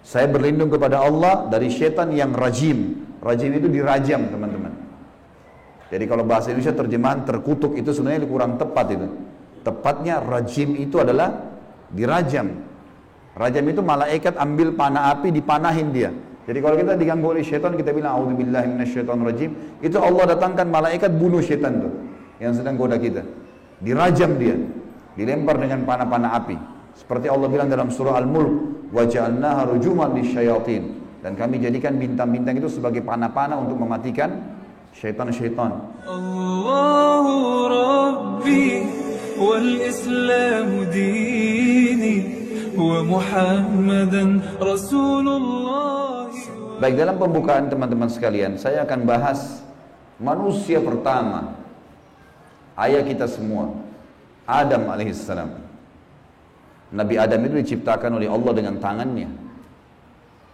Saya berlindung kepada Allah dari syaitan yang rajim. Rajim itu dirajam, teman-teman. Jadi kalau bahasa Indonesia terjemahan terkutuk itu sebenarnya kurang tepat itu. Tepatnya rajim itu adalah dirajam. Rajam itu malaikat ambil panah api dipanahin dia. Jadi kalau kita diganggu oleh syaitan kita bilang a'udzubillahi minasyaitonirrajim, itu Allah datangkan malaikat bunuh syaitan tuh yang sedang goda kita. Dirajam dia, dilempar dengan panah-panah api. Seperti Allah bilang dalam surah Al-Mulk, wa ja'alnaha rujuman lisyayatin, dan kami jadikan bintang-bintang itu sebagai panah-panah untuk mematikan syaitan-syaitan. Allahu Rabbi wal Islam dini wa Muhammadan Rasulullah. Baik, dalam pembukaan teman-teman sekalian, saya akan bahas manusia pertama, ayah kita semua, Adam alaihissalam. Nabi Adam itu diciptakan oleh Allah dengan tangannya.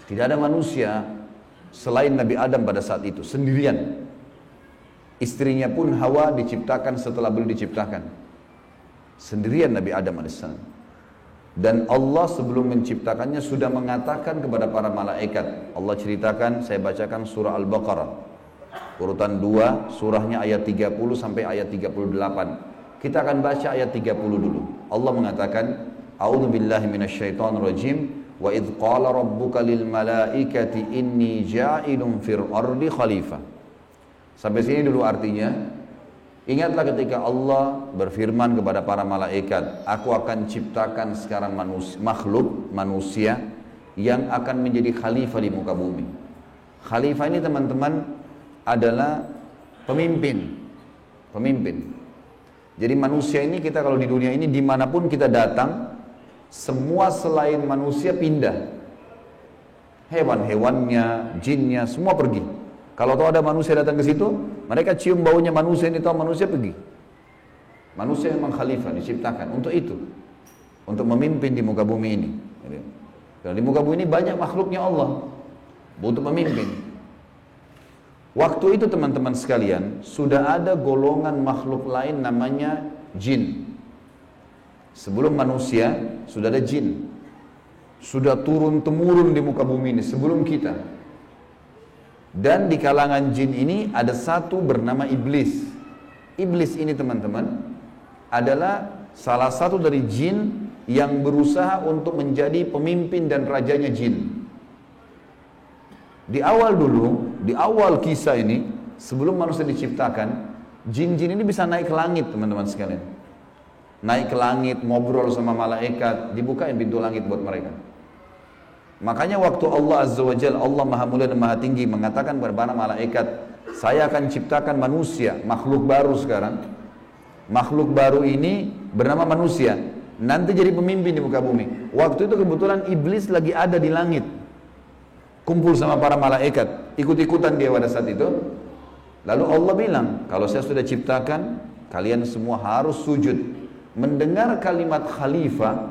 Tidak ada manusia selain Nabi Adam pada saat itu, sendirian. Istrinya pun Hawa diciptakan setelah beliau diciptakan. Sendirian Nabi Adam alaihissalam. Dan Allah sebelum menciptakannya sudah mengatakan kepada para malaikat. Allah ceritakan, saya bacakan surah Al-Baqarah. Urutan 2, surahnya ayat 30 sampai ayat 38. Kita akan baca ayat 30 dulu. Allah mengatakan, A'udzu billahi minasyaitonir rajim, wa idz qala rabbuka lil malaikati inni ja'ilun fil ardi khalifah. Sampai sini dulu artinya. Ingatlah ketika Allah berfirman kepada para malaikat, aku akan ciptakan sekarang makhluk manusia yang akan menjadi khalifah di muka bumi. Khalifah ini teman-teman adalah pemimpin. Jadi manusia ini, kita kalau di dunia ini dimanapun kita datang, semua selain manusia pindah. Hewan-hewannya, jinnya, semua pergi. Kalau tahu ada manusia datang ke situ, mereka cium baunya manusia, ini tahu manusia pergi. Manusia memang khalifah diciptakan untuk itu, untuk memimpin di muka bumi ini. Karena di muka bumi ini banyak makhluknya Allah, untuk memimpin. Waktu itu teman-teman sekalian, sudah ada golongan makhluk lain namanya jin. Sebelum manusia, sudah ada jin. Sudah turun-temurun di muka bumi ini, sebelum kita. Dan di kalangan jin ini ada satu bernama iblis. Iblis ini teman-teman adalah salah satu dari jin yang berusaha untuk menjadi pemimpin dan rajanya jin. Di awal dulu, di awal kisah ini, sebelum manusia diciptakan, jin-jin ini bisa naik ke langit teman-teman sekalian. Naik ke langit, ngobrol sama malaikat, dibukain pintu langit buat mereka. Makanya waktu Allah Azza wa Jalla, Allah Maha Mulia dan Maha Tinggi mengatakan kepada para malaikat, saya akan ciptakan manusia, makhluk baru sekarang. Makhluk baru ini bernama manusia, nanti jadi pemimpin di muka bumi. Waktu itu kebetulan iblis lagi ada di langit, kumpul sama para malaikat, ikut-ikutan dia pada saat itu. Lalu Allah bilang, kalau saya sudah ciptakan, kalian semua harus sujud. Mendengar kalimat khalifah,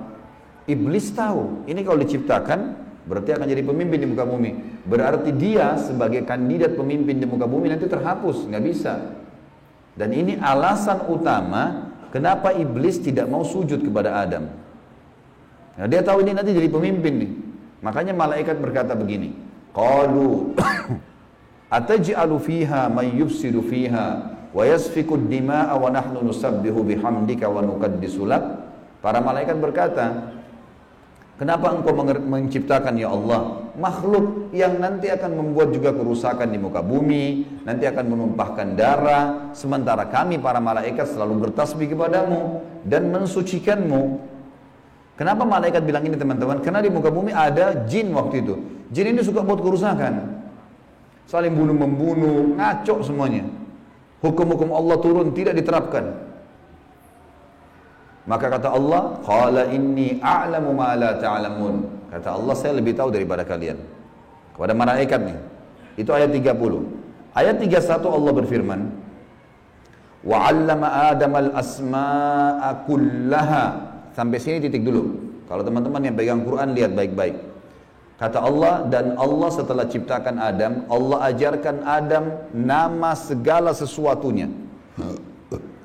iblis tahu, ini kalau diciptakan, berarti akan jadi pemimpin di muka bumi. Berarti dia sebagai kandidat pemimpin di muka bumi nanti terhapus, nggak bisa. Dan ini alasan utama kenapa iblis tidak mau sujud kepada Adam. Nah, dia tahu ini nanti jadi pemimpin nih. Makanya malaikat berkata begini, qalu ataj'alu fiha may yufsidu fiha wa yasfiku ad-dima'a wa nahnu nusabbihu bihamdika wa nuqaddisu lak. Para malaikat berkata, kenapa engkau menciptakan ya Allah makhluk yang nanti akan membuat juga kerusakan di muka bumi, nanti akan menumpahkan darah, sementara kami para malaikat selalu bertasbih kepadamu dan mensucikanmu. Kenapa malaikat bilang ini teman-teman? Karena di muka bumi ada jin waktu itu. Jin ini suka buat kerusakan, saling bunuh-membunuh, ngaco semuanya. Hukum-hukum Allah turun tidak diterapkan. Maka kata Allah, qala inni a'lamu ma la ta'lamun. Kata Allah, saya lebih tahu daripada kalian. Kepada malaikat nih. Itu ayat 30. Ayat 31 Allah berfirman, wa 'allama Adam al-asma'a kullaha. Sampai sini titik dulu. Kalau teman-teman yang pegang Quran lihat baik-baik. Kata Allah, dan Allah setelah ciptakan Adam, Allah ajarkan Adam nama segala sesuatunya.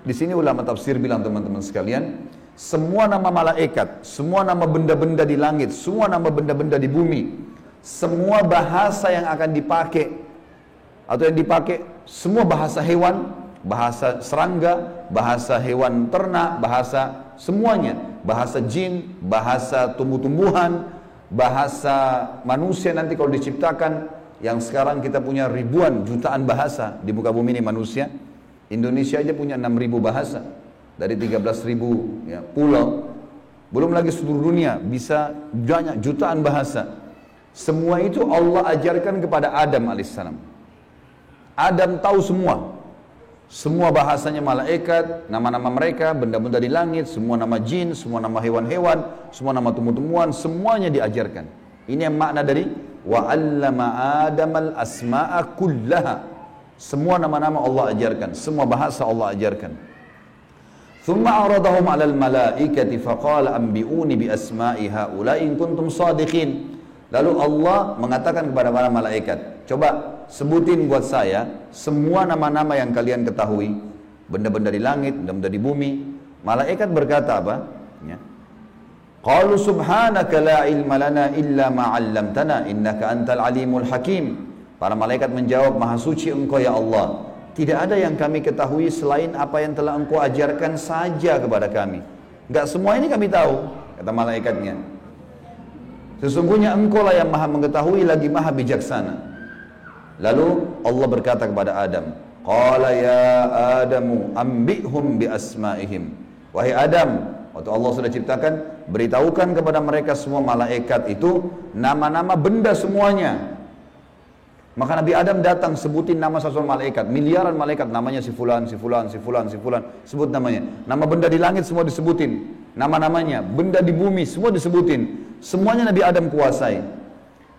Di sini ulama tafsir bilang teman-teman sekalian, semua nama malaikat, semua nama benda-benda di langit, semua nama benda-benda di bumi, semua bahasa yang akan dipakai atau yang dipakai, semua bahasa hewan, bahasa serangga, bahasa hewan ternak, bahasa semuanya, bahasa jin, bahasa tumbuh-tumbuhan, bahasa manusia nanti kalau diciptakan, yang sekarang kita punya ribuan, jutaan bahasa di muka bumi ini manusia. Indonesia aja punya 6.000 bahasa dari 13.000 ya, pulau. Belum lagi seluruh dunia bisa banyak jutaan bahasa. Semua itu Allah ajarkan kepada Adam alaihissalam. Adam tahu semua. Semua bahasanya malaikat, nama-nama mereka, benda-benda di langit, semua nama jin, semua nama hewan-hewan, semua nama tumbuh-tumbuhan, semuanya diajarkan. Ini yang makna dari wa 'allama Adamal asma'a kullaha. Semua nama-nama Allah ajarkan, semua bahasa Allah ajarkan. Thumma aradahum 'alal malaikati faqala anbi'uni bi asma'i haula'i in kuntum shadiqin. Lalu Allah mengatakan kepada para malaikat, coba sebutin buat saya semua nama-nama yang kalian ketahui, benda-benda di langit, benda-benda di bumi. Malaikat berkata apa? Ya. Qalu subhanaka la ilma lana illa ma 'allamtana innaka antal alimul hakim. Para malaikat menjawab, maha suci engkau ya Allah. Tidak ada yang kami ketahui selain apa yang telah engkau ajarkan saja kepada kami. Enggak semua ini kami tahu, kata malaikatnya. Sesungguhnya engkau lah yang maha mengetahui lagi maha bijaksana. Lalu Allah berkata kepada Adam, qala ya Adamu ambihum bi asma'ihim. Wahai Adam, waktu Allah sudah ciptakan, beritahukan kepada mereka semua malaikat itu nama-nama benda semuanya. Maka Nabi Adam datang sebutin nama satu malaikat, miliaran malaikat, namanya si fulan, si fulan, si fulan, si fulan, sebut namanya. Nama benda di langit semua disebutin, nama-namanya, benda di bumi semua disebutin. Semuanya Nabi Adam kuasai.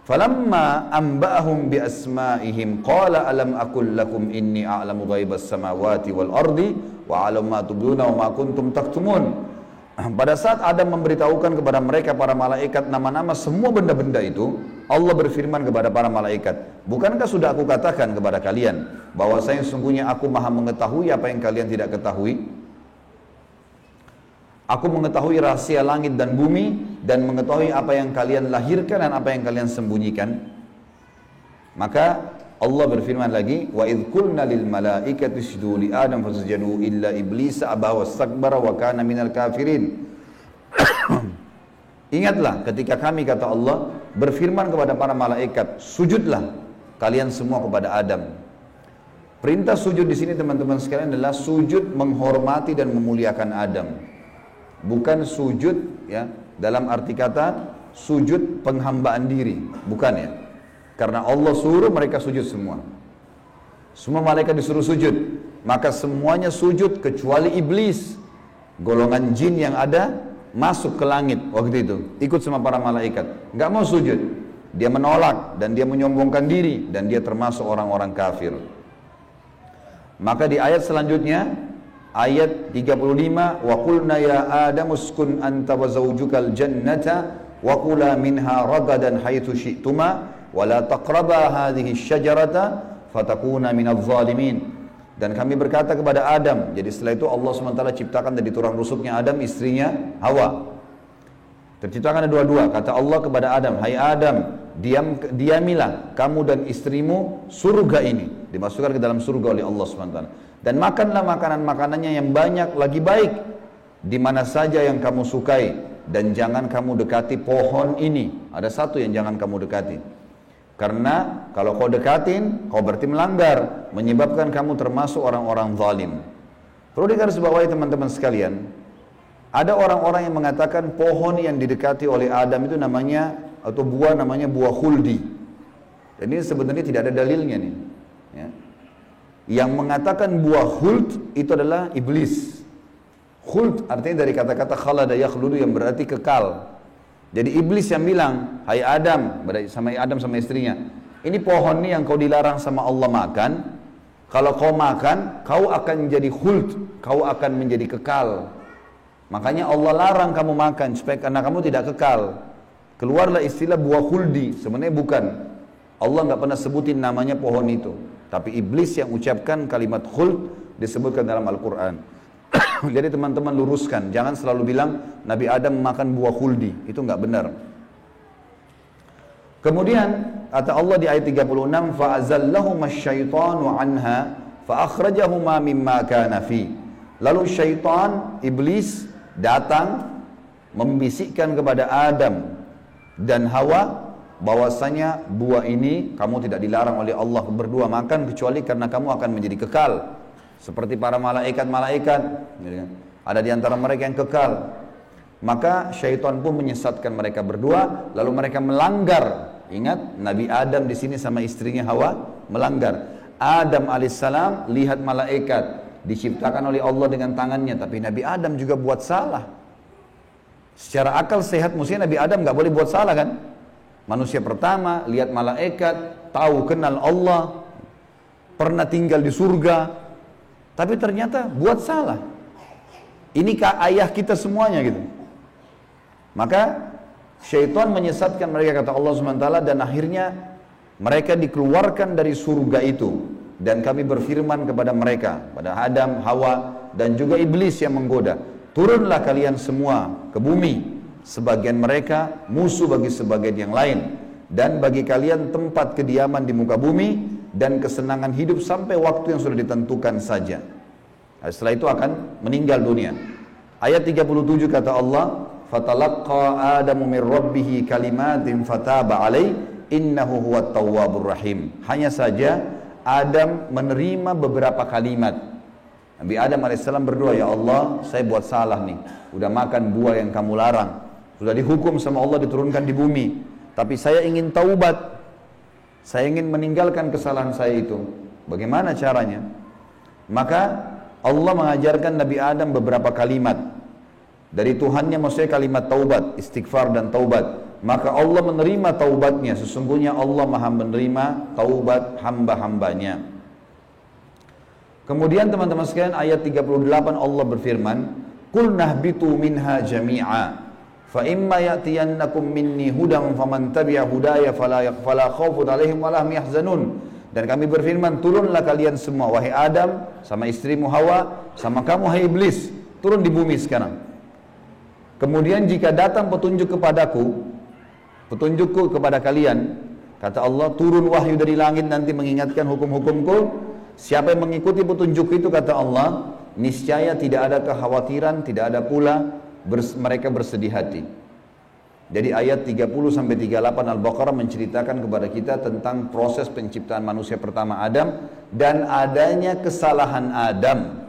Falamma amba'ahum bi asma'ihim qala alam aqul lakum inni a'lamu ghaibas samawati wal ardi wa a'lamu ma tubduna wa ma kuntum taktumun. Pada saat Adam memberitahukan kepada mereka para malaikat nama-nama semua benda-benda itu, Allah berfirman kepada para malaikat, bukankah sudah aku katakan kepada kalian bahwasanya sesungguhnya aku maha mengetahui apa yang kalian tidak ketahui? Aku mengetahui rahasia langit dan bumi dan mengetahui apa yang kalian lahirkan dan apa yang kalian sembunyikan. Maka Allah berfirman lagi, wa idh qulna lil malaikati isjudu li Adam fasajadu illa iblis aba wastakbara wa kana minal kafirin. Ingatlah ketika kami, kata Allah, berfirman kepada para malaikat, sujudlah kalian semua kepada Adam. Perintah sujud di sini teman-teman sekalian adalah sujud menghormati dan memuliakan Adam. Bukan sujud ya dalam arti kata sujud penghambaan diri, bukan ya. Karena Allah suruh mereka sujud semua. Semua malaikat disuruh sujud, maka semuanya sujud kecuali iblis. Golongan jin yang ada masuk ke langit waktu itu, ikut sama para malaikat, nggak mau sujud. Dia menolak dan dia menyombongkan diri dan dia termasuk orang-orang kafir. Maka di ayat selanjutnya ayat 35, wa qulna ya Adam uskun anta wa zawjukal jannata wa kula minha ragadan haitsu syi'tuma wa la taqraba hadhihi syajarata fatakuna minadh dhalimin. Dan kami berkata kepada Adam, jadi setelah itu Allah SWT ciptakan dari tulang rusuknya Adam istrinya Hawa. Terciptakan ada dua-dua. Kata Allah kepada Adam, hai Adam, diamilah kamu dan istrimu surga ini, dimasukkan ke dalam surga oleh Allah SWT. Dan makanlah makanan-makanannya yang banyak lagi baik di mana saja yang kamu sukai, dan jangan kamu dekati pohon ini. Ada satu yang jangan kamu dekati, karena kalau kau dekatin kau berarti melanggar, menyebabkan kamu termasuk orang-orang zalim. Perlu digarisbawahi teman-teman sekalian, ada orang-orang yang mengatakan pohon yang didekati oleh Adam itu namanya, atau buah namanya buah khuldi. Dan ini sebenarnya tidak ada dalilnya nih ya. Yang mengatakan buah khuld itu adalah iblis. Khuld artinya dari kata-kata khalada yakhludu yang berarti kekal. Jadi iblis yang bilang, hai Adam, sama Adam sama istrinya, ini pohon nih yang kau dilarang sama Allah makan. Kalau kau makan, kau akan menjadi khuld, kau akan menjadi kekal. Makanya Allah larang kamu makan supaya karena kamu tidak kekal. Keluarlah istilah buah khuldi, sebenarnya bukan. Allah nggak pernah sebutin namanya pohon itu. Tapi iblis yang ucapkan kalimat khuld disebutkan dalam Al-Quran. Jadi teman-teman luruskan, jangan selalu bilang Nabi Adam makan buah khuldi, itu nggak benar. Kemudian kata Allah di ayat 36, fa'azallahuma asyaitanu anha fa'akhrajahuma mimma kana fi. Lalu syaitan, iblis datang membisikkan kepada Adam dan Hawa bahwasanya buah ini kamu tidak dilarang oleh Allah berdua makan kecuali karena kamu akan menjadi kekal seperti para malaikat-malaikat, ada di antara mereka yang kekal. Maka syaitan pun menyesatkan mereka berdua, lalu mereka melanggar. Ingat, Nabi Adam di sini sama istrinya Hawa melanggar. Adam alaihissalam lihat malaikat diciptakan oleh Allah dengan tangannya, tapi Nabi Adam juga buat salah. Secara akal sehat mestinya Nabi Adam nggak boleh buat salah kan? Manusia pertama lihat malaikat, tahu kenal Allah, pernah tinggal di surga, tapi ternyata buat salah. Ini ayah kita semuanya gitu. Maka syaitan menyesatkan mereka kata Allah SWT, dan akhirnya mereka dikeluarkan dari surga itu. Dan kami berfirman kepada mereka, pada Adam, Hawa, dan juga iblis yang menggoda, turunlah kalian semua ke bumi. Sebagian mereka musuh bagi sebagian yang lain, dan bagi kalian tempat kediaman di muka bumi dan kesenangan hidup sampai waktu yang sudah ditentukan saja. Setelah itu akan meninggal dunia. Ayat 37 kata Allah, fatalaqqa adamu min rabbih kalimatin fataba alaih innahu huwat tawwabur rahim. Hanya saja Adam menerima beberapa kalimat. Nabi Adam alaihissalam berdoa, ya Allah, saya buat salah nih, udah makan buah yang kamu larang, sudah dihukum sama Allah diturunkan di bumi, tapi saya ingin taubat, saya ingin meninggalkan kesalahan saya itu. Bagaimana caranya? Maka Allah mengajarkan Nabi Adam beberapa kalimat dari Tuhannya, maksudnya kalimat taubat, istighfar dan taubat. Maka Allah menerima taubatnya, sesungguhnya Allah maha menerima taubat hamba-hambanya. Kemudian teman-teman sekalian, ayat 38 Allah berfirman, qul nahbitu minha jami'a fa imma ya'tiyannakum minni hudan faman tabi'a hudaya fala khaufun 'alaihim wa lahum yahzanun. Dan kami berfirman, turunlah kalian semua, wahai Adam, sama istrimu Hawa, sama kamu hai iblis, turun di bumi sekarang. Kemudian jika datang petunjuk kepadaku, petunjukku kepada kalian, kata Allah, turun wahyu dari langit nanti mengingatkan hukum-hukumku. Siapa yang mengikuti petunjuk itu, kata Allah, niscaya tidak ada kekhawatiran, tidak ada pula mereka bersedih hati. Jadi ayat 30-38 Al-Baqarah menceritakan kepada kita tentang proses penciptaan manusia pertama Adam dan adanya kesalahan Adam.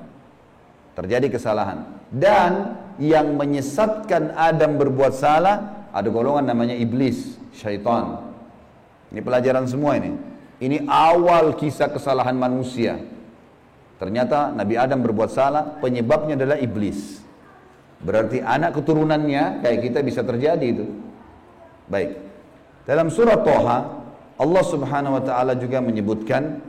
Terjadi kesalahan. Dan yang menyesatkan Adam berbuat salah, ada golongan namanya iblis, syaitan. Ini pelajaran semua ini. Ini awal kisah kesalahan manusia. Ternyata Nabi Adam berbuat salah, penyebabnya adalah iblis. Berarti anak keturunannya kayak kita bisa terjadi itu. Baik. Dalam surah Toha, Allah Subhanahu wa taala juga menyebutkan,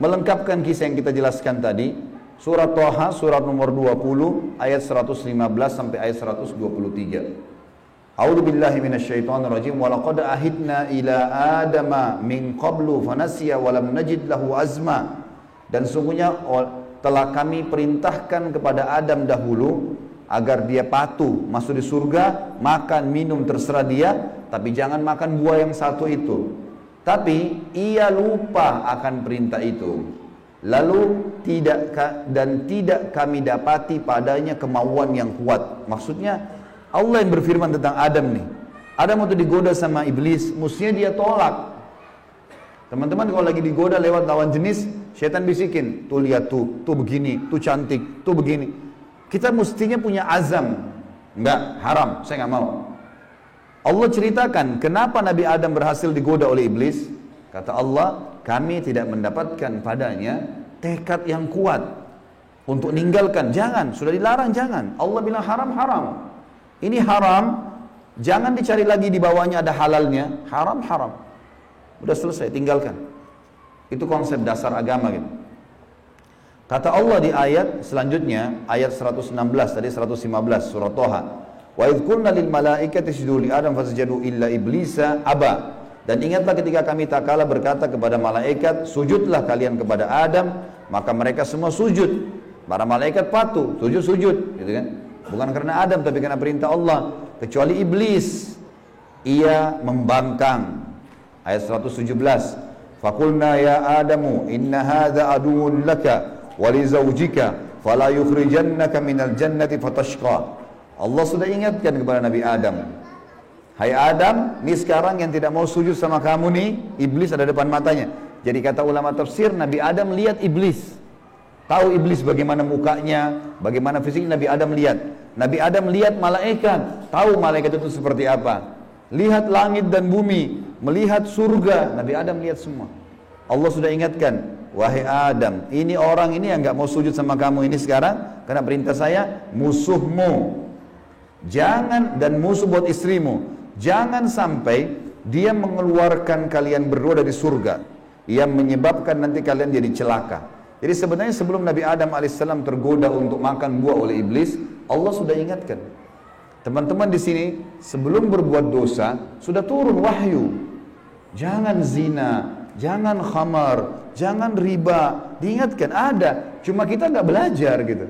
melengkapkan kisah yang kita jelaskan tadi. Surah Toha, surat nomor 20, ayat 115 sampai ayat 123. A'udzu billahi minasyaitonir rajim. Wa laqad ahidna ila adama min qablu fanasiya wa lam najid lahu azma. Dan sungguhnya telah kami perintahkan kepada Adam dahulu agar dia patuh masuk di surga, makan minum terserah dia, tapi jangan makan buah yang satu itu. Tapi ia lupa akan perintah itu. Lalu tidak kami dapati padanya kemauan yang kuat. Maksudnya Allah yang berfirman tentang Adam nih. Adam waktu digoda sama iblis, mestinya dia tolak. Teman-teman kalau lagi digoda lewat lawan jenis, syaitan bisikin, tuh lihat tuh begini, tuh cantik, tuh begini. Kita mestinya punya azam. Enggak, haram, saya nggak mau. Allah ceritakan kenapa Nabi Adam berhasil digoda oleh iblis. Kata Allah, kami tidak mendapatkan padanya tekad yang kuat untuk meninggalkan. Jangan, sudah dilarang jangan. Allah bilang haram. Ini haram, jangan dicari lagi di bawahnya ada halalnya. Haram. Udah selesai, tinggalkan. Itu konsep dasar agama gitu. Kata Allah di ayat selanjutnya, ayat 116 tadi 115 surah Toha. Wa idh qulna lil malaikati isjudu li Adam fasajadu illa iblisa aba. Dan ingatlah ketika kami tak kala berkata kepada malaikat, sujudlah kalian kepada Adam, maka mereka semua sujud. Para malaikat patuh, sujud, gitu kan? Bukan karena Adam tapi karena perintah Allah. Kecuali iblis, ia membangkang. Ayat 117. Faqulna ya Adamu inna hadza aduwwun laka wa li zawjika fala yukhrijannaka minal jannati fatashqa. Allah sudah ingatkan kepada Nabi Adam. Hai Adam, ini sekarang yang tidak mau sujud sama kamu nih, iblis ada depan matanya. Jadi kata ulama tafsir, Nabi Adam lihat iblis. Tahu iblis bagaimana mukanya, bagaimana fisiknya, Nabi Adam lihat. Nabi Adam lihat malaikat, tahu malaikat itu seperti apa. Lihat langit dan bumi, melihat surga, Nabi Adam lihat semua. Allah sudah ingatkan, wahai Adam, ini orang ini yang gak mau sujud sama kamu ini sekarang, karena perintah saya, musuhmu. Jangan, dan musuh buat istrimu. Jangan sampai dia mengeluarkan kalian berdua dari surga, yang menyebabkan nanti kalian jadi celaka. Jadi sebenarnya sebelum Nabi Adam alaihissalam tergoda untuk makan buah oleh iblis, Allah sudah ingatkan. Teman-teman di sini sebelum berbuat dosa sudah turun wahyu. Jangan zina, jangan khamar, jangan riba. Diingatkan ada, cuma kita nggak belajar gitu.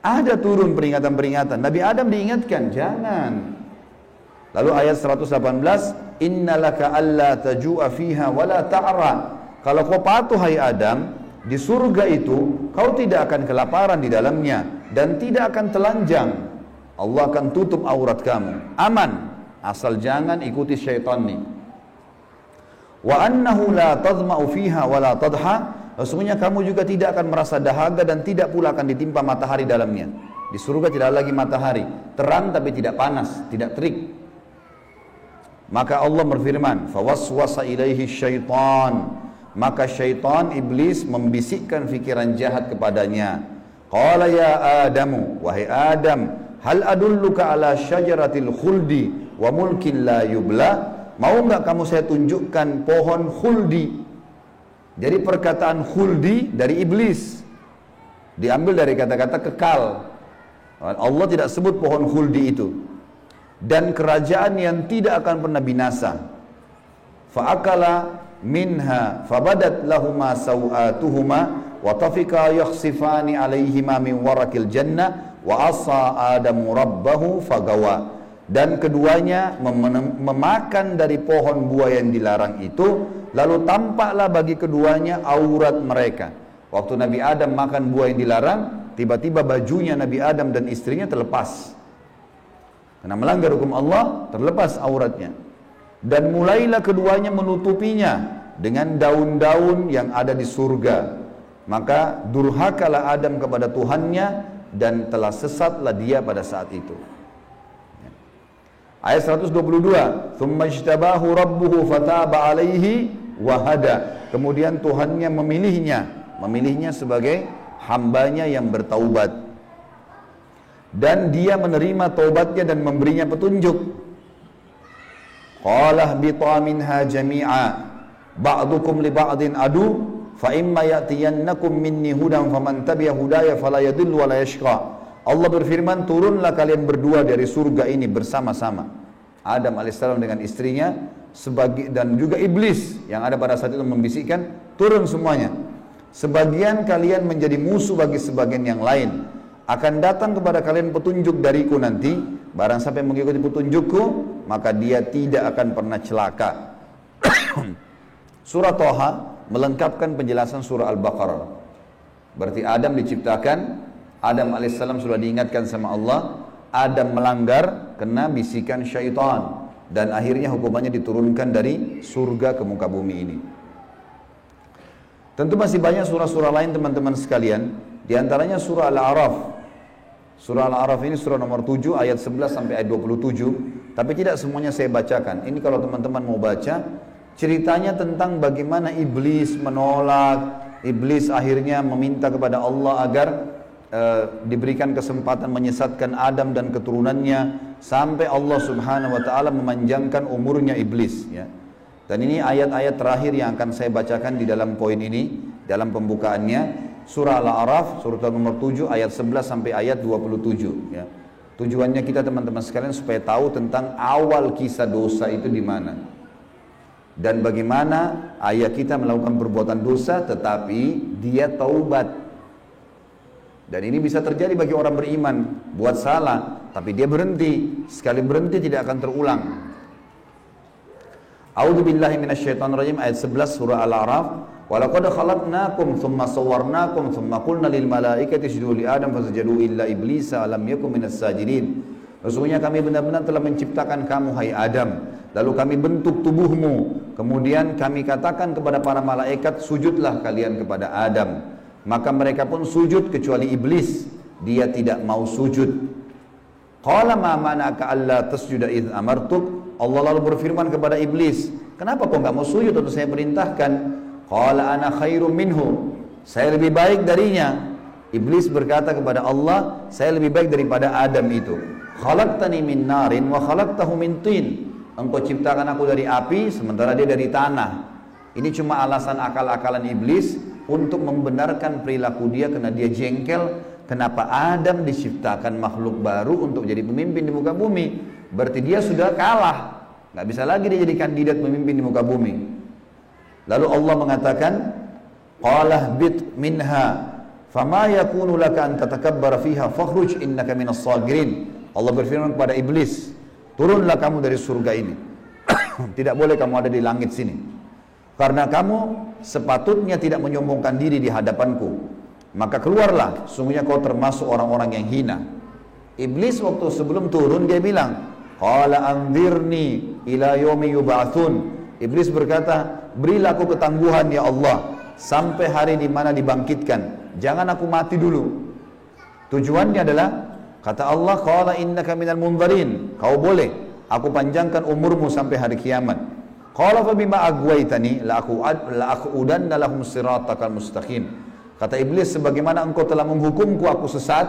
Ada turun peringatan-peringatan. Nabi Adam diingatkan, jangan. Lalu ayat 118, innalaka alla taju'a fiha wala ta'ra. Kalau kau patuh hai Adam, di surga itu kau tidak akan kelaparan di dalamnya dan tidak akan telanjang. Allah akan tutup aurat kamu. Aman, asal jangan ikuti syaitan nih. Wa annahu la tadma'u fiha wala tadha. Sesungguhnya kamu juga tidak akan merasa dahaga dan tidak pula akan ditimpa matahari dalamnya. Di surga tidak lagi matahari, terang tapi tidak panas, tidak terik. Maka Allah berfirman, fawaswasa ilaihi syaitan. Maka syaitan iblis membisikkan fikiran jahat kepadanya. Qala ya Adamu, wahai Adam, hal adulluka ala syajaratil khuldi wa mulkin la yubla. Mau enggak kamu saya tunjukkan pohon khuldi? Jadi perkataan khuldi dari iblis, diambil dari kata-kata kekal. Allah tidak sebut pohon khuldi itu. Dan kerajaan yang tidak akan pernah binasa. Fa'akala minha fabadat lahuma sawatuhuma wa tafika yakhsifani alaihima min warakil jannah wa asa adamu rabbahu fagawa. Dan keduanya memakan dari pohon buah yang dilarang itu, lalu tampaklah bagi keduanya aurat mereka. Waktu Nabi Adam makan buah yang dilarang, tiba-tiba bajunya Nabi Adam dan istrinya terlepas. Karena melanggar hukum Allah, terlepas auratnya. Dan mulailah keduanya menutupinya dengan daun-daun yang ada di surga. Maka durhakalah Adam kepada Tuhannya dan telah sesatlah dia pada saat itu. Ayat 122, "Tsumma ijtabahu rabbuhu fataba 'alaihi wa hada." Kemudian Tuhannya memilihnya sebagai hambanya yang bertaubat. Dan dia menerima taubatnya dan memberinya petunjuk. Qala bita minha jami'a ba'dukum li ba'din adu fa imma ya'tiyannakum minni hudan faman tabi'a hudaya fala yadhillu wa la yashqa. Allah berfirman, turunlah kalian berdua dari surga ini bersama-sama. Adam alaihissalam dengan istrinya dan juga iblis yang ada pada saat itu membisikkan, turun semuanya. Sebagian kalian menjadi musuh bagi sebagian yang lain. Akan datang kepada kalian petunjuk dariku nanti, barang siapa yang mengikuti petunjukku, maka dia tidak akan pernah celaka. Surah Thaha melengkapkan penjelasan surah Al-Baqarah. Berarti Adam diciptakan, Adam alaihissalam sudah diingatkan sama Allah, Adam melanggar, kena bisikan syaitan, dan akhirnya hukumannya diturunkan dari surga ke muka bumi ini. Tentu masih banyak surah-surah lain teman-teman sekalian, di antaranya surah Al-A'raf. Surah Al-A'raf ini surah nomor 7 ayat 11 sampai ayat 27, tapi tidak semuanya saya bacakan. Ini kalau teman-teman mau baca, ceritanya tentang bagaimana iblis menolak, iblis akhirnya meminta kepada Allah agar diberikan kesempatan menyesatkan Adam dan keturunannya, sampai Allah Subhanahu wa taala memanjangkan umurnya iblis, ya. Dan ini ayat-ayat terakhir yang akan saya bacakan di dalam poin ini, dalam pembukaannya. Surah Al-A'raf, surah nomor 7 ayat 11 sampai ayat 27, ya. Tujuannya kita teman-teman sekalian supaya tahu tentang awal kisah dosa itu di mana. Dan bagaimana ayah kita melakukan perbuatan dosa tetapi dia taubat. Dan ini bisa terjadi bagi orang beriman, buat salah tapi dia berhenti, sekali berhenti tidak akan terulang. A'udzubillahi minasyaitonirrajim ayat 11 surah Al-A'raf. Wa laqad khalaqnakum tsumma sawwarnakum tsumma qulna lil malaikati isjudu li Adam fasajadu illa iblisa lam yakun minas sajidin. Sesungguhnya kami benar-benar telah menciptakan kamu hai Adam, lalu kami bentuk tubuhmu, kemudian kami katakan kepada para malaikat, sujudlah kalian kepada Adam. Maka mereka pun sujud kecuali iblis, dia tidak mau sujud. Qala ma mana'aka alla tasjuda idh amartuk. Allah lalu berfirman kepada iblis, kenapa kau enggak mau sujud waktu saya perintahkan? Qala ana khairum minhu. Saya lebih baik darinya. Iblis berkata kepada Allah, saya lebih baik daripada Adam itu. Khalaqtani min narin wa khalaqtahu min tin. Engkau ciptakan aku dari api sementara dia dari tanah. Ini cuma alasan akal-akalan iblis untuk membenarkan perilaku dia karena dia jengkel. Kenapa Adam diciptakan makhluk baru untuk jadi pemimpin di muka bumi? Berarti dia sudah kalah, nggak bisa lagi dia jadi kandidat pemimpin di muka bumi. Lalu Allah mengatakan, qalah bit minha fama yakunu laka an tatakabbara fiha fakhruj innaka minas sagirin. Allah berfirman kepada iblis, turunlah kamu dari surga ini. Tidak boleh kamu ada di langit sini, karena kamu sepatutnya tidak menyombongkan diri di hadapanku. Maka keluarlah, sungguhnya kau termasuk orang-orang yang hina. Iblis waktu sebelum turun dia bilang, qala anzirni ila yaumi yub'atsun. Iblis berkata, berilah aku ketangguhan ya Allah sampai hari di mana dibangkitkan. Jangan aku mati dulu. Tujuannya adalah, kata Allah, qala innaka minal munzarin. Kau boleh, aku panjangkan umurmu sampai hari kiamat. Qala fa bima aghwaytani la aqudanna lahum siratakal mustaqim. Kata iblis, sebagaimana engkau telah menghukumku aku sesat,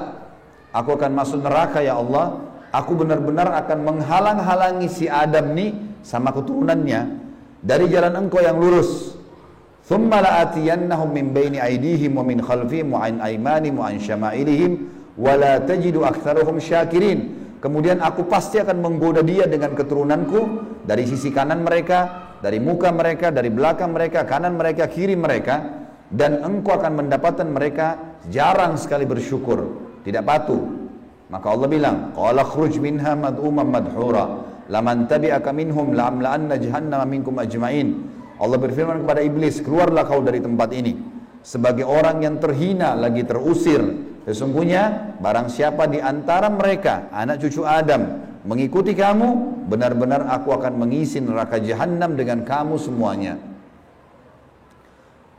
aku akan masuk neraka ya Allah. Aku benar-benar akan menghalang-halangi si Adam nih sama keturunannya dari jalan engkau yang lurus. Thumma la'atiyannahum min baini aydihim wa min khalfihim wa an aymanihim wa an syama'ilihim wa la tajidu aktsaruhum syakirin. Kemudian aku pasti akan menggoda dia dengan keturunanku dari sisi kanan mereka, dari muka mereka, dari belakang mereka, kanan mereka, kiri mereka, dan engkau akan mendapatkan mereka jarang sekali bersyukur, tidak patuh. Maka Allah bilang, qala khruj minha mad'uman madhura laman tabi'aka minhum la'amla'anna jahannama minkum ajma'in. Allah berfirman kepada iblis, keluarlah kau dari tempat ini sebagai orang yang terhina lagi terusir. Sesungguhnya barang siapa di antara mereka anak cucu Adam mengikuti kamu, benar-benar aku akan mengisi neraka jahanam dengan kamu semuanya.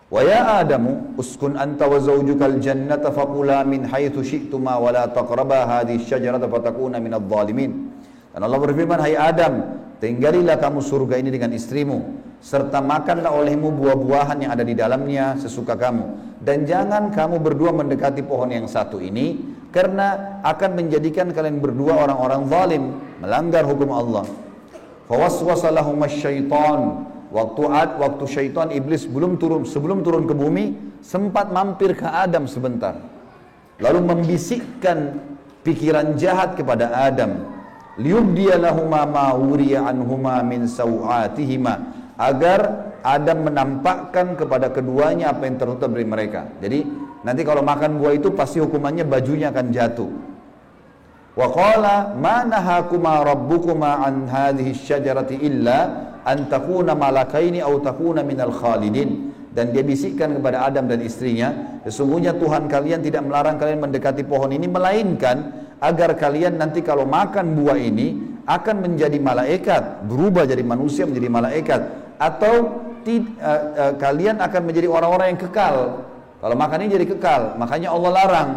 Wa ya Adamu uskun anta wa zawjukal jannata faqula min haitsu syi'tuma wa la taqraba hadhihi syajarata fatakuna minadh dhalimin. Dan Allah berfirman, hai Adam, tinggalilah kamu surga ini dengan istrimu, serta makanlah olehmu buah-buahan yang ada di dalamnya sesuka kamu, dan jangan kamu berdua mendekati pohon yang satu ini, karena akan menjadikan kalian berdua orang-orang zalim, melanggar hukum Allah. Fawaswasa lahum asy-syaitan. Waktu syaitan iblis sebelum turun ke bumi, sempat mampir ke Adam sebentar, lalu membisikkan pikiran jahat kepada Adam, liyubdiya lahuma ma wuriya anhuma min sawatihima, agar Adam menampakkan kepada keduanya apa yang tertutup dari mereka. Jadi nanti kalau makan buah itu pasti hukumannya bajunya akan jatuh. Wa qala ma nahakuma rabbukuma an hadhihi syajarati illa an takuna malakaini aw takuna minal khalidin. Dan dia bisikkan kepada Adam dan istrinya, sesungguhnya Tuhan kalian tidak melarang kalian mendekati pohon ini, melainkan agar kalian nanti kalau makan buah ini akan menjadi malaikat, berubah jadi manusia menjadi malaikat, atau kalian akan menjadi orang-orang yang kekal. Kalau makan ini jadi kekal, makanya Allah larang.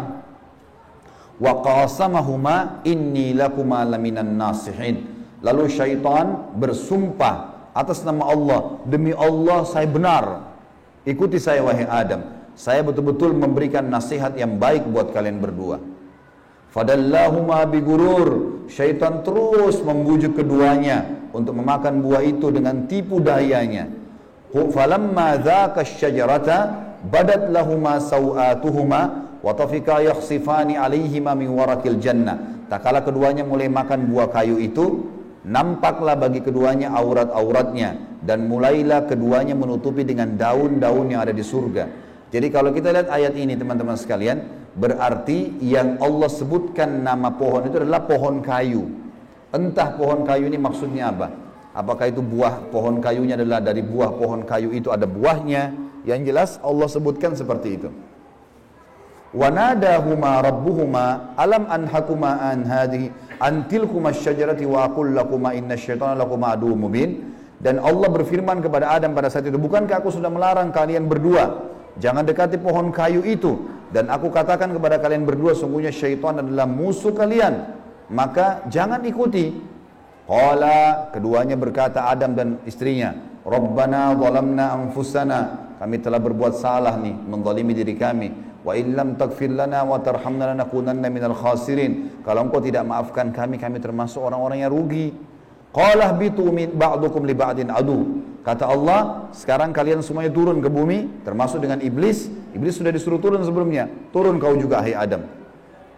Wa qasamahuma inni lakuma laminan nasihin. Lalu syaitan bersumpah atas nama Allah, demi Allah saya benar, ikuti saya wahai Adam, saya betul-betul memberikan nasihat yang baik buat kalian berdua. Fadallahuma bigurur. Syaitan terus membujuk keduanya untuk memakan buah itu dengan tipu dayanya. Falamma dzaka asy-syajarata badat lahuma sawatuhuma wa tafika yakhsifani alaihima min warakil jannah. Tak kala keduanya mulai makan buah kayu itu, nampaklah bagi keduanya aurat-auratnya, dan mulailah keduanya menutupi dengan daun-daun yang ada di surga. Jadi kalau kita lihat ayat ini teman-teman sekalian, berarti yang Allah sebutkan nama pohon itu adalah pohon kayu. Entah pohon kayu ini maksudnya apa. Apakah itu buah pohon kayunya adalah dari buah pohon kayu itu ada buahnya? Yang jelas Allah sebutkan seperti itu. Wa nadahuma rabbuhuma alam anhakuma an hadhihi an tilkuma asy-syajarati wa aqul lakuma innasyaitonal lakuma aduwwum mubin. Dan Allah berfirman kepada Adam pada saat itu, bukankah aku sudah melarang kalian berdua jangan dekati pohon kayu itu, dan aku katakan kepada kalian berdua sungguhnya syaitan adalah musuh kalian, maka jangan ikuti. Qala, keduanya berkata, Adam dan istrinya, Rabbana zalamna anfusana, kami telah berbuat salah nih, menzalimi diri kami. Wa illam taghfir lana wa tarhamna lanakunanna minal khasirin. Kalau engkau tidak maafkan kami, kami termasuk orang-orang yang rugi. Qala bitu min ba'dukum li ba'din adu. Kata Allah, sekarang kalian semuanya turun ke bumi, termasuk dengan iblis. Iblis sudah disuruh turun sebelumnya. Turun kau juga, hai Adam.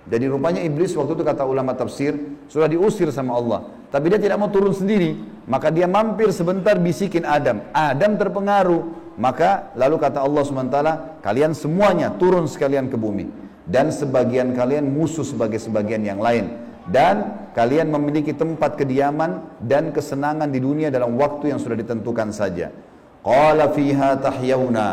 Jadi rupanya iblis waktu itu kata ulama tafsir sudah diusir sama Allah, tapi dia tidak mau turun sendiri, maka dia mampir sebentar bisikin Adam. Adam terpengaruh, maka lalu kata Allah SWT, kalian semuanya turun sekalian ke bumi, dan sebagian kalian musuh sebagai sebagian yang lain, dan kalian memiliki tempat kediaman dan kesenangan di dunia dalam waktu yang sudah ditentukan saja. Qala fiha tahyawna,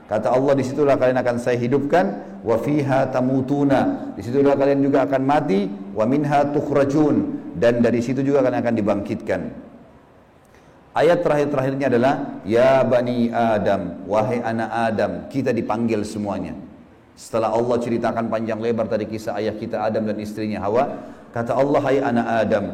kata Allah, disitulah kalian akan saya hidupkan. Wa fiha tamutuna, disitulah kalian juga akan mati. Wa minha tukhrajun, dan dari situ juga kalian akan dibangkitkan. Ayat terakhir-terakhirnya adalah ya bani Adam, wahai anak Adam, kita dipanggil semuanya. Setelah Allah ceritakan panjang lebar tadi kisah ayah kita Adam dan istrinya Hawa, kata Allah, hai anak Adam,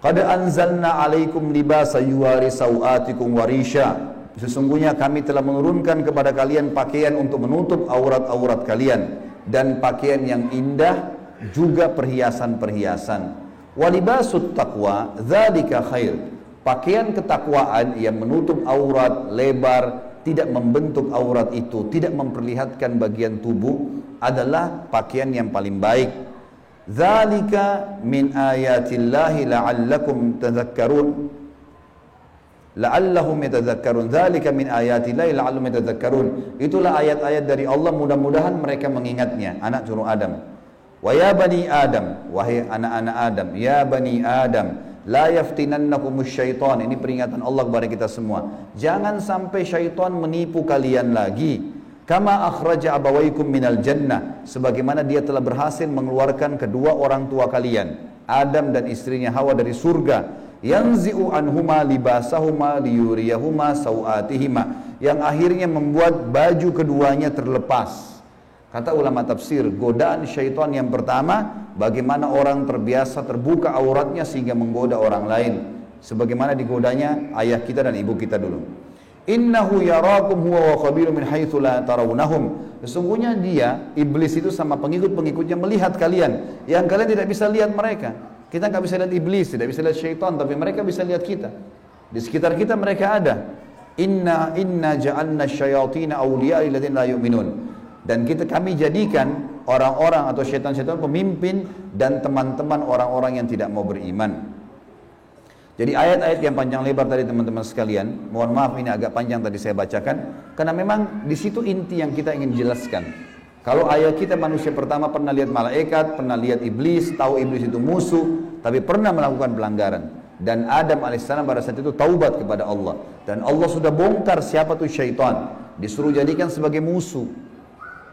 qad anzalna alaikum libasa yuwari sawatikum warisha, sesungguhnya kami telah menurunkan kepada kalian pakaian untuk menutup aurat-aurat kalian, dan pakaian yang indah juga perhiasan-perhiasan. Walibasut taqwa dzalika khair, pakaian ketakwaan yang menutup aurat lebar, tidak membentuk aurat itu, tidak memperlihatkan bagian tubuh, adalah pakaian yang paling baik. Dzalika min ayatillahi la'allakum tadhakkarun, la'allahum yatadzakkarun. Dzalika min ayatillahi la'allahum yatadzakkarun, itulah ayat-ayat dari Allah, mudah-mudahan mereka mengingatnya. Anak cucu Adam. Wa ya bani Adam, wahai anak-anak Adam, ya bani Adam, la yaftinannakumus syaitan, ini peringatan Allah kepada kita semua, jangan sampai syaitan menipu kalian lagi. Kama akhraja abawaikum minal jannah, sebagaimana dia telah berhasil mengeluarkan kedua orang tua kalian, Adam dan istrinya Hawa, dari surga. Yanzi'u anhuma libasahuma liyuriyahuma sawatihima, yang akhirnya membuat baju keduanya terlepas. Kata ulama tafsir, godaan syaitan yang pertama, bagaimana orang terbiasa terbuka auratnya sehingga menggoda orang lain, sebagaimana digodanya ayah kita dan ibu kita dulu. Innahu yarakum huwa wa qabilu min haitsu la tarawnahum, sesungguhnya dia, iblis itu sama pengikut-pengikutnya melihat kalian yang kalian tidak bisa lihat mereka. Kita nggak bisa lihat iblis, tidak bisa lihat syaitan, tapi mereka bisa lihat kita. Di sekitar kita mereka ada. Inna ja'alna syayatina awliya lilladzina la yu'minun, dan kami jadikan orang-orang atau syaitan-syaitan pemimpin dan teman-teman orang-orang yang tidak mau beriman. Jadi ayat-ayat yang panjang lebar tadi teman-teman sekalian, mohon maaf ini agak panjang tadi saya bacakan, karena memang di situ inti yang kita ingin jelaskan. Kalau ayat kita manusia pertama pernah lihat malaikat, pernah lihat iblis, tahu iblis itu musuh, tapi pernah melakukan pelanggaran. Dan Adam alaihissalam pada saat itu taubat kepada Allah, dan Allah sudah bongkar siapa tuh syaitan, disuruh jadikan sebagai musuh.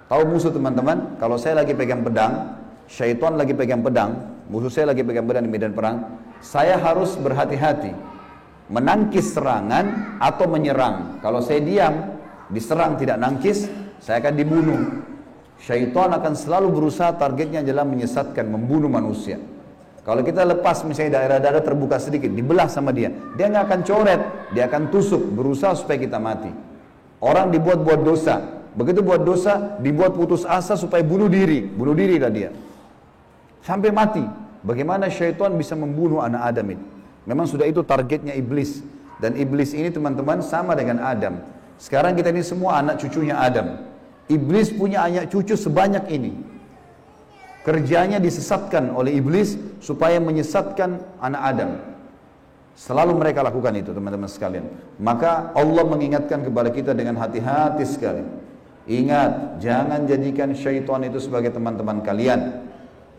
Tahu musuh teman-teman? Kalau saya lagi pegang pedang, syaitan lagi pegang pedang, musuh saya lagi pegang pedang di medan perang, saya harus berhati-hati menangkis serangan atau menyerang. Kalau saya diam, diserang tidak nangkis, saya akan dibunuh. Syaitan akan selalu berusaha, targetnya adalah menyesatkan, membunuh manusia. Kalau kita lepas misalnya daerah dada terbuka sedikit, dibelah sama dia nggak akan coret, dia akan tusuk, berusaha supaya kita mati. Orang dibuat dosa, begitu buat dosa, dibuat putus asa supaya bunuh dirilah dia sampai mati. Bagaimana syaitan bisa membunuh anak Adam ini? Memang sudah itu targetnya iblis, dan iblis ini teman-teman sama dengan Adam. Sekarang kita ini semua anak cucunya Adam. Iblis punya anak cucu sebanyak ini. Kerjanya disesatkan oleh iblis supaya menyesatkan anak Adam. Selalu mereka lakukan itu teman-teman sekalian. Maka Allah mengingatkan kepada kita dengan hati-hati sekali. Ingat, jangan jadikan syaitan itu sebagai teman-teman kalian.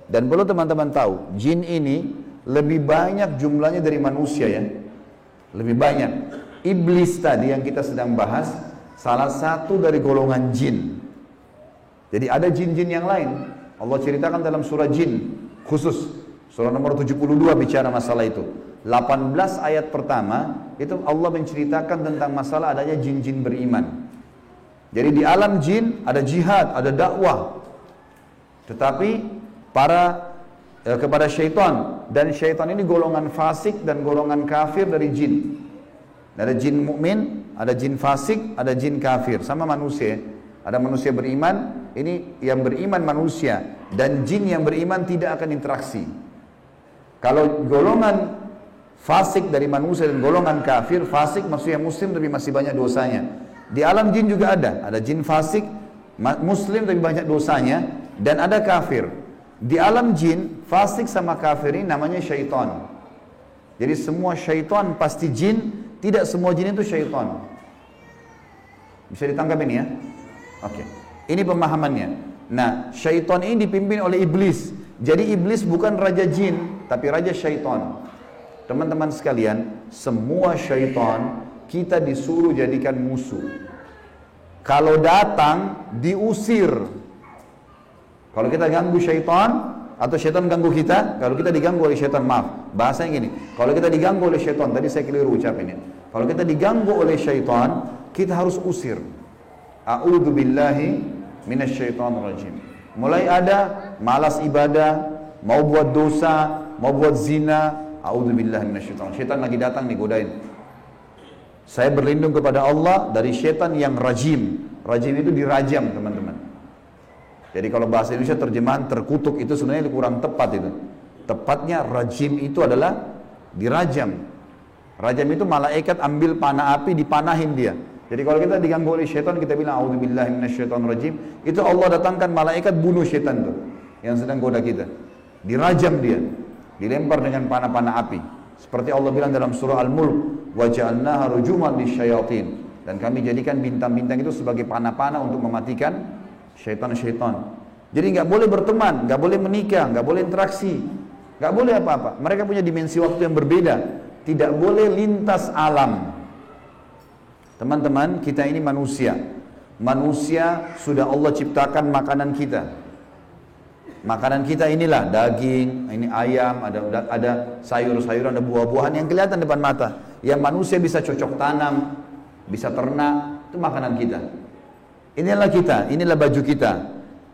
Dan perlu teman-teman tahu, jin ini lebih banyak jumlahnya dari manusia ya. Lebih banyak. Iblis tadi yang kita sedang bahas, salah satu dari golongan jin. Jadi ada jin-jin yang lain. Allah ceritakan dalam surah jin, khusus. Surah nomor 72 bicara masalah itu. 18 ayat pertama, itu Allah menceritakan tentang masalah adanya jin-jin beriman. Jadi di alam jin ada jihad, ada dakwah. Tetapi kepada syaitan, dan syaitan ini golongan fasik dan golongan kafir dari jin. Ada jin mukmin, ada jin fasik, ada jin kafir, sama manusia. Ada manusia beriman, ini yang beriman manusia, dan jin yang beriman tidak akan interaksi. Kalau golongan fasik dari manusia dan golongan kafir, fasik maksudnya muslim tapi masih banyak dosanya. Di alam jin juga ada jin fasik, muslim tapi banyak dosanya, dan ada kafir. Di alam jin, fasik sama kafir ini namanya syaitan. Jadi semua syaitan pasti jin, tidak semua jin itu syaitan. Bisa ditangkap ini ya? Oke. Ini pemahamannya. Nah, syaitan ini dipimpin oleh iblis. Jadi iblis bukan raja jin, tapi raja syaitan. Teman-teman sekalian, semua syaitan kita disuruh jadikan musuh. Kalau datang, diusir. Kalau kita ganggu syaitan, atau syaitan ganggu kita, kalau kita diganggu oleh syaitan, maaf, bahasanya gini, kalau kita diganggu oleh syaitan, tadi saya keliru ucapin ya. Kalau kita diganggu oleh syaitan, kita harus usir. A'udzu billahi minasyaitonir rajim. Mulai ada malas ibadah, mau buat dosa, mau buat zina, a'udzu billahi minasyaitonir rajim. Syaitan lagi datang nih godain. Saya berlindung kepada Allah dari syaitan yang rajim. Rajim itu dirajam, teman-teman. Jadi kalau bahasa Indonesia terjemahan terkutuk itu sebenarnya kurang tepat itu. Tepatnya rajim itu adalah dirajam. Rajam itu malaikat ambil panah api dipanahin dia. Jadi kalau kita diganggu oleh syaitan, kita bilang a'udzubillahi minasyaitonir rajim, itu Allah datangkan malaikat bunuh syaitan itu yang sedang goda kita. Dirajam dia, dilempar dengan panah-panah api. Seperti Allah bilang dalam surah Al-Mulk, wa ja'alnaha rujuman lisyayatin, dan kami jadikan bintang-bintang itu sebagai panah-panah untuk mematikan syaitan-syaitan. Jadi nggak boleh berteman, nggak boleh menikah, nggak boleh interaksi, nggak boleh apa-apa. Mereka punya dimensi waktu yang berbeda. Tidak boleh lintas alam. Teman-teman, kita ini manusia. Manusia sudah Allah ciptakan makanan kita. Makanan kita inilah daging, ini ayam, ada sayur-sayuran, ada buah-buahan yang kelihatan depan mata. Yang manusia bisa cocok tanam, bisa ternak, itu makanan kita. Inilah kita, inilah baju kita.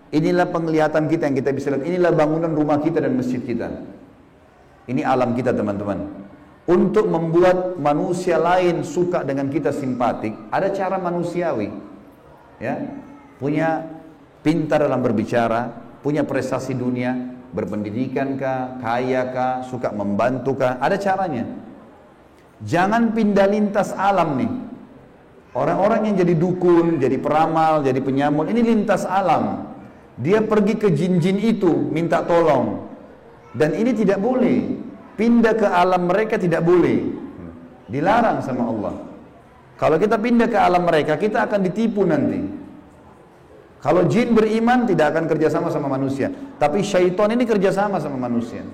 Inilah penglihatan kita yang kita bisa lihat. Inilah bangunan rumah kita dan masjid kita. Ini alam kita, teman-teman. Untuk membuat manusia lain suka dengan kita, simpatik, ada cara manusiawi. Ya, punya pintar dalam berbicara, punya prestasi dunia, berpendidikan kah, kaya kah, suka membantu kah, ada caranya. Jangan pindah lintas alam nih. Orang-orang yang jadi dukun, jadi peramal, jadi penyamun, ini lintas alam. Dia pergi ke jin-jin itu, minta tolong. Dan ini tidak boleh. Pindah ke alam mereka tidak boleh. Dilarang sama Allah. Kalau kita pindah ke alam mereka, kita akan ditipu nanti. Kalau jin beriman tidak akan kerjasama sama manusia, tapi syaitan ini kerjasama sama manusia.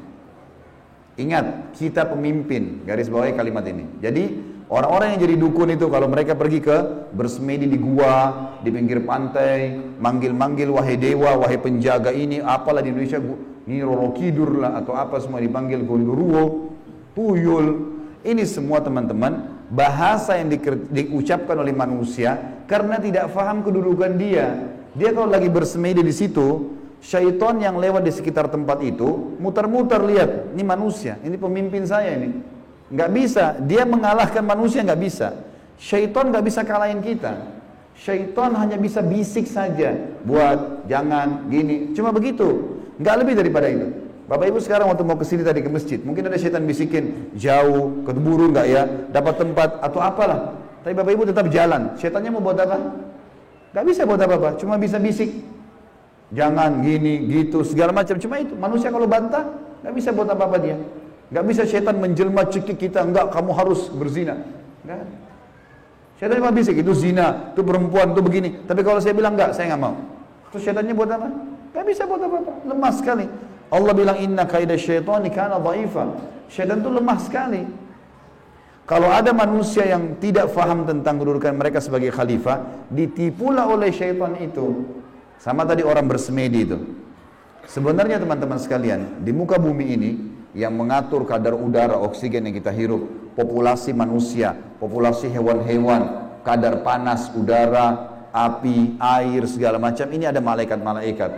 Ingat, kita pemimpin, garis bawahi kalimat ini. Jadi orang-orang yang jadi dukun itu kalau mereka pergi ke bersemedi di gua, di pinggir pantai, manggil-manggil wahai dewa, wahai penjaga ini, apalah di Indonesia, ini Roro Kidur lah atau apa semua dipanggil Gondoruo, Tuyul. Ini semua teman-teman bahasa yang diucapkan oleh manusia karena tidak paham kedudukan dia. Dia kalau lagi bersemedi di situ, syaitan yang lewat di sekitar tempat itu muter-muter lihat, ini manusia, ini pemimpin saya ini. Nggak bisa, dia mengalahkan manusia nggak bisa. Syaitan nggak bisa kalahin kita. Syaitan hanya bisa bisik saja, buat, jangan, gini, cuma begitu. Nggak lebih daripada itu. Bapak Ibu sekarang waktu mau kesini tadi ke masjid, mungkin ada syaitan bisikin, jauh, keburu nggak ya, dapat tempat atau apalah. Tapi Bapak Ibu tetap jalan. Syaitannya mau buat apa? Nggak bisa buat apa-apa, cuma bisa bisik. Jangan gini, gitu, segala macam. Cuma itu, manusia kalau bantah, nggak bisa buat apa-apa dia. Nggak bisa syaitan menjelma cekik kita, enggak, kamu harus berzina. Enggak. Syaitan cuma bisik, itu zina, itu perempuan, itu begini. Tapi kalau saya bilang enggak, saya nggak mau. Terus syaitannya buat apa? Nggak bisa buat apa-apa, lemah sekali. Allah bilang inna kaida syaitani kana dhaifa. Syaitan itu lemah sekali. Kalau ada manusia yang tidak faham tentang kedudukan mereka sebagai khalifah, ditipulah oleh syaitan itu. Sama tadi orang bersemedi itu. Sebenarnya teman-teman sekalian, di muka bumi ini yang mengatur kadar udara, oksigen yang kita hirup, populasi manusia, populasi hewan-hewan, kadar panas, udara, api, air, segala macam, ini ada malaikat-malaikat.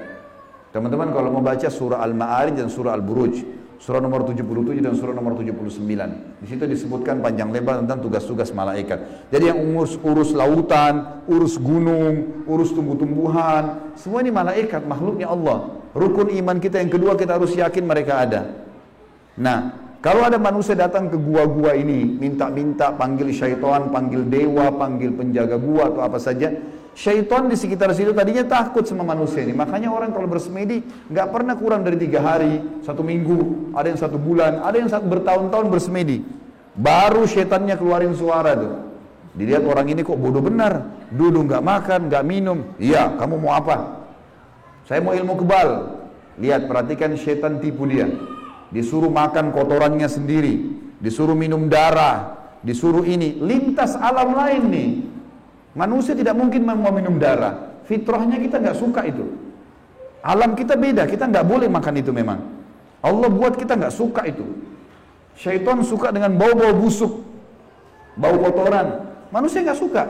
Teman-teman kalau mau baca surah Al-Ma'arij dan surah Al-Buruj, surah nomor 77 dan surah nomor 79. Di situ disebutkan panjang lebar tentang tugas-tugas malaikat. Jadi yang urus lautan, urus gunung, urus tumbuh-tumbuhan, semua ini malaikat, makhluknya Allah. Rukun iman kita yang kedua, kita harus yakin mereka ada. Nah, kalau ada manusia datang ke gua-gua ini, minta-minta, panggil syaitan, panggil dewa, panggil penjaga gua atau apa saja, syaitan di sekitar situ tadinya takut sama manusia ini. Makanya orang kalau bersemedi nggak pernah kurang dari 3 hari, 1 minggu, ada yang 1 bulan, ada yang bertahun-tahun bersemedi. Baru syaitannya keluarin suara tuh. Dilihat orang ini kok bodoh benar, duduk nggak makan, nggak minum. Iya, kamu mau apa? Saya mau ilmu kebal. Lihat, perhatikan syaitan tipu dia. Disuruh makan kotorannya sendiri, disuruh minum darah, disuruh ini. Lintas alam lain nih. Manusia tidak mungkin mau minum darah. Fitrahnya kita nggak suka itu. Alam kita beda, kita nggak boleh makan itu memang. Allah buat kita nggak suka itu. Syaitan suka dengan bau-bau busuk, bau kotoran. Manusia nggak suka.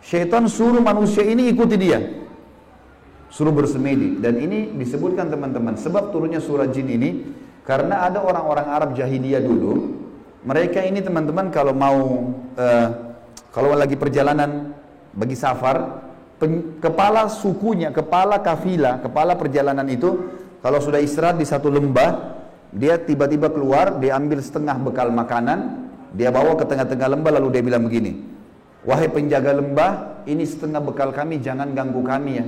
Syaitan suruh manusia ini ikuti dia, suruh bersemedi. Dan ini disebutkan teman-teman, sebab turunnya surah jin ini karena ada orang-orang Arab jahiliyah dulu. Mereka ini teman-teman kalau mau kalau lagi perjalanan bagi safar, kepala sukunya, kepala kafilah, kepala perjalanan itu kalau sudah istirahat di satu lembah, dia tiba-tiba keluar, dia ambil setengah bekal makanan, dia bawa ke tengah-tengah lembah, lalu dia bilang begini, wahai penjaga lembah, ini setengah bekal kami, jangan ganggu kami ya.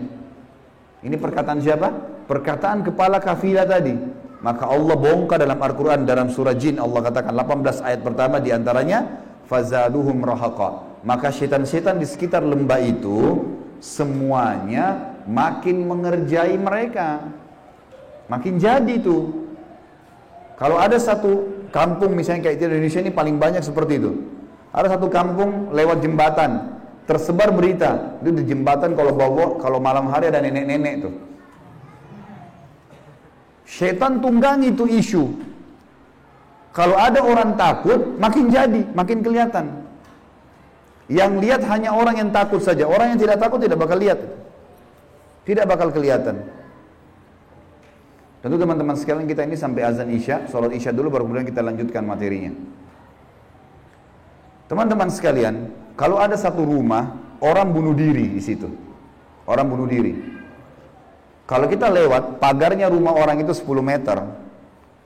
Ini perkataan siapa? Perkataan kepala kafilah tadi. Maka Allah bongkar dalam Al-Quran, dalam surah Jin, Allah katakan 18 ayat pertama diantaranya, fazaduhum rahaqa. Maka syaitan-syaitan di sekitar lembah itu semuanya makin mengerjai mereka, makin jadi tuh. Kalau ada satu kampung misalnya kayak di Indonesia ini paling banyak seperti itu. Ada satu kampung lewat jembatan, tersebar berita itu di jembatan kalau malam hari ada nenek-nenek tuh. Syaitan tunggangi itu isu. Kalau ada orang takut, makin jadi, makin kelihatan. Yang lihat hanya orang yang takut saja. Orang yang tidak takut tidak bakal lihat. Tidak bakal kelihatan. Tentu teman-teman sekalian, kita ini sampai azan Isya, sholat Isya dulu baru kemudian kita lanjutkan materinya. Teman-teman sekalian, kalau ada satu rumah, orang bunuh diri di situ. Orang bunuh diri. Kalau kita lewat, pagarnya rumah orang itu 10 meter.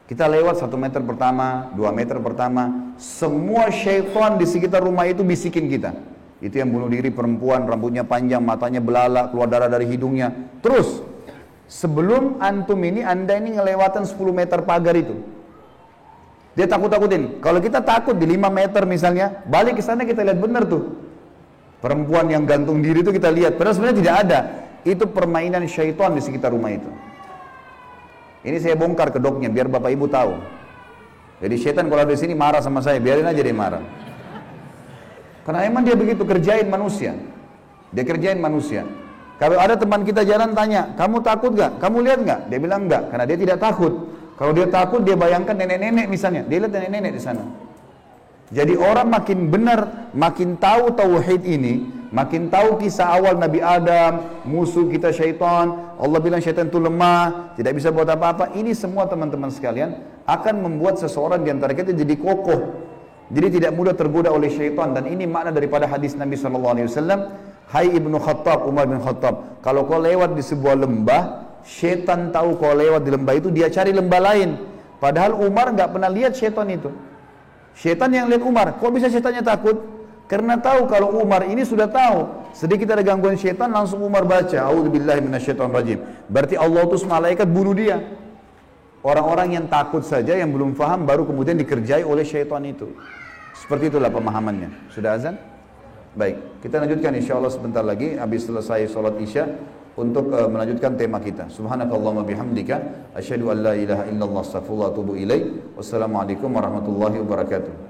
Kita lewat 1 meter pertama, 2 meter pertama, semua syaitan di sekitar rumah itu bisikin kita. Itu yang bunuh diri perempuan, rambutnya panjang, matanya belalak, keluar darah dari hidungnya. Terus, sebelum antum ini, anda ini ngelewatan 10 meter pagar itu. Dia takut-takutin. Kalau kita takut di 5 meter misalnya, balik ke sana kita lihat benar tuh. Perempuan yang gantung diri itu kita lihat, padahal sebenarnya tidak ada. Itu permainan syaitan di sekitar rumah itu. Ini saya bongkar kedoknya biar bapak ibu tahu. Jadi syaitan kalau ada di sini marah sama saya, biarin aja dia marah. Karena emang dia begitu, kerjain manusia. Dia kerjain manusia. Kalau ada teman kita jalan tanya, kamu takut gak? Kamu lihat gak? Dia bilang enggak, karena dia tidak takut. Kalau dia takut, dia bayangkan nenek-nenek misalnya. Dia lihat nenek-nenek di sana. Jadi orang makin benar, makin tahu tauhid ini, makin tahu kisah awal Nabi Adam, musuh kita syaitan, Allah bilang syaitan itu lemah, tidak bisa buat apa-apa. Ini semua teman-teman sekalian akan membuat seseorang di antara kita jadi kokoh. Jadi tidak mudah tergoda oleh syaitan. Dan ini makna daripada hadis Nabi SAW. Hai Ibnu Khattab, Umar bin Khattab, kalau kau lewat di sebuah lembah, syaitan tahu kau lewat di lembah itu, dia cari lembah lain. Padahal Umar nggak pernah lihat syaitan itu. Syaitan yang lihat Umar. Kok bisa syaitannya takut? Karena tahu kalau Umar ini sudah tahu sedikit ada gangguan syaitan, langsung Umar baca A'udzubillahi minasyaitonirrajim. Berarti Allah utus malaikat bunuh dia. Orang-orang yang takut saja, yang belum faham, baru kemudian dikerjai oleh syaitan itu. Seperti itulah pemahamannya. Sudah azan? Baik, kita lanjutkan insyaAllah sebentar lagi habis selesai sholat Isya untuk melanjutkan tema kita. Subhanakallahumma bihamdika asyhadu an la ilaha illallah astaghfirullah wa atubu ilaik. Wassalamualaikum warahmatullahi wabarakatuh.